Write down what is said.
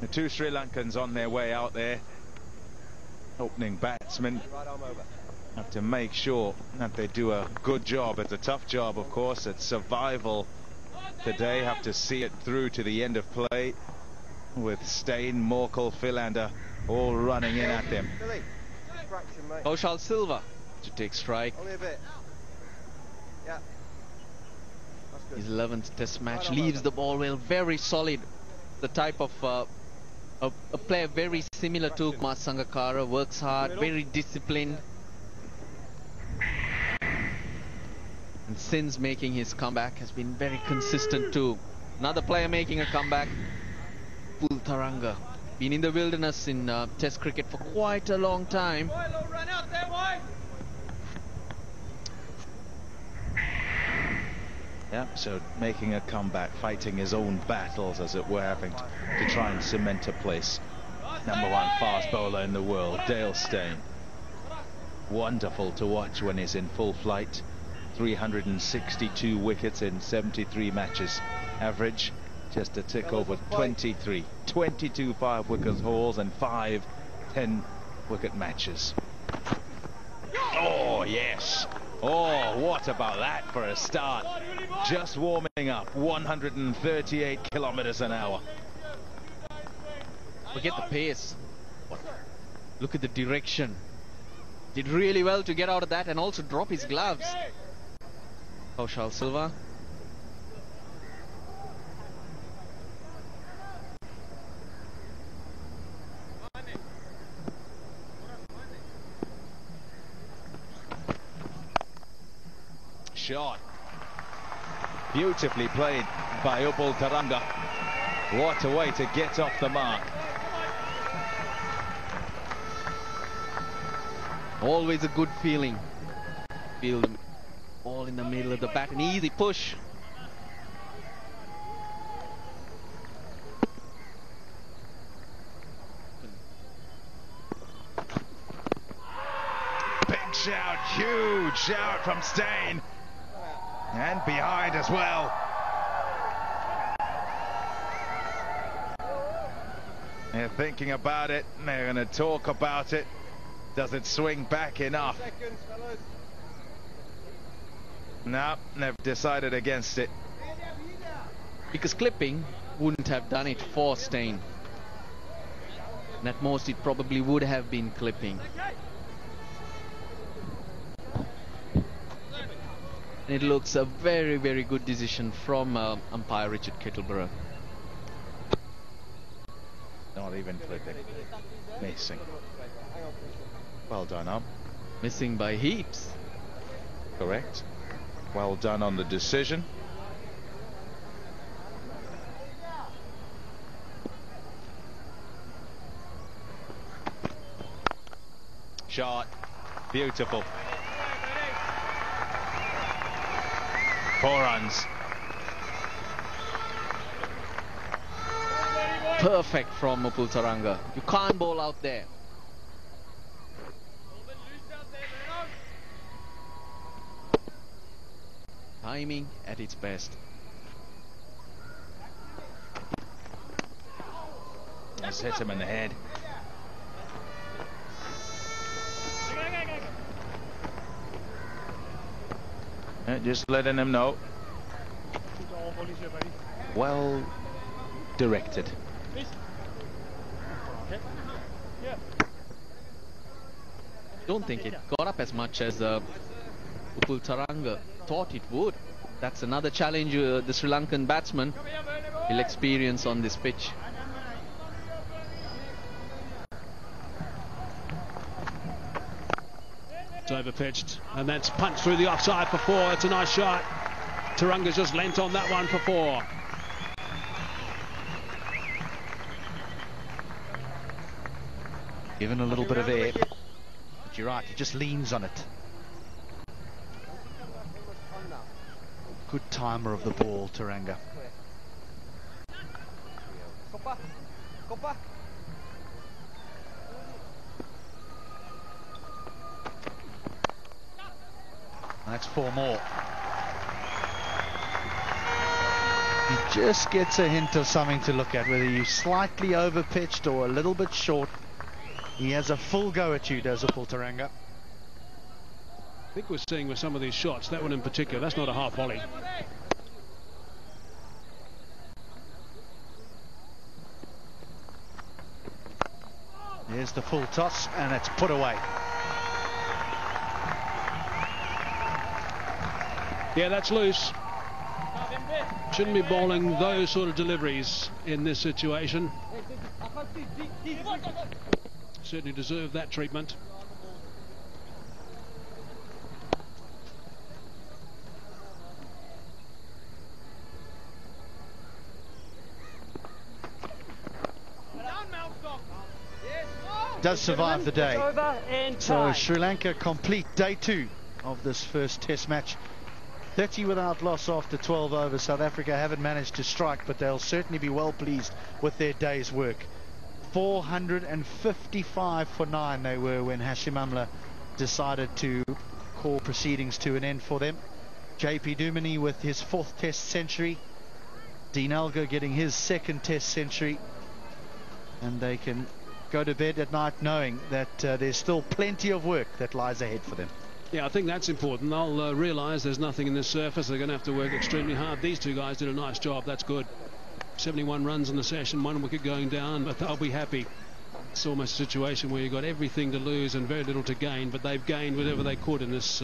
The two Sri Lankans on their way out there. Opening batsmen have to make sure that they do a good job. It's a tough job, of course. It's survival today. Have to see it through to the end of play with Steyn, Morkel, Philander all running in at them. Kaushal Silva to take strike. Only a bit. Yeah. His 11th test match leaves the ball well, very solid. The type of a player very similar to Kumar Sangakkara, works hard, very disciplined. And since making his comeback has been very consistent too. Another player making a comeback, Upul Taranga. Been in the wilderness in test cricket for quite a long time. Yeah, so making a comeback, fighting his own battles, as it were, having to try and cement a place. #1 fast bowler in the world, Dale Steyn. Wonderful to watch when he's in full flight. 362 wickets in 73 matches. Average just a tick over 23. 22 5-wicket hauls and 5 10-wicket matches. Oh, yes. Oh, what about that for a start? Just warming up. 138 kilometers an hour. Forget the pace. Look at the direction. Did really well to get out of that and also drop his gloves. Kaushal Silva. Shot. Beautifully played by Upul Taranga. What a way to get off the mark. Always a good feeling. Feel the ball in the middle of the bat, an easy push. Big shout, huge shout from Steyn. And behind as well. They're thinking about it, they're going to talk about it. Does it swing back enough? No, they've decided against it. Because clipping wouldn't have done it for Steyn. And at most it probably would have been clipping. And it looks a very, very good decision from umpire Richard Kettleborough. Not even clipping. Missing. Well done, Ump. Missing by heaps. Correct. Well done on the decision. Shot. Beautiful. 4 runs. Perfect from Upul Taranga. You can't bowl out there. Timing at its best. Just hit him in the head. Just letting him know. Well directed. Don't think it got up as much as Upul Taranga thought it would. That's another challenge the Sri Lankan batsman will experience on this pitch. It's overpitched, and that's punched through the offside for 4. It's a nice shot. Taranga's just lent on that one for 4. Given a little bit of air, but you're right, he just leans on it. Good timer of the ball, Taranga. That's 4 more. He just gets a hint of something to look at, whether you're slightly over pitched or a little bit short. He has a full go at you, does Upul Taranga. I think we're seeing with some of these shots, that one in particular, that's not a half volley. Here's the full toss, and it's put away. Yeah, that's loose. Shouldn't be bowling those sort of deliveries in this situation. Certainly deserve that treatment. Does survive the day. So Sri Lanka complete day 2 of this first test match. 30 without loss after 12 overs. South Africa haven't managed to strike, but they'll certainly be well pleased with their day's work. 455 for 9 they were when Hashim Amla decided to call proceedings to an end for them. JP Duminy with his 4th test century. Dean Elgar getting his 2nd test century. And they can go to bed at night knowing that there's still plenty of work that lies ahead for them. Yeah, I think that's important. They'll realise there's nothing in this surface. They're going to have to work extremely hard. These two guys did a nice job. That's good. 71 runs in the session, 1 wicket going down, but they'll be happy. It's almost a situation where you've got everything to lose and very little to gain, but they've gained whatever they could in this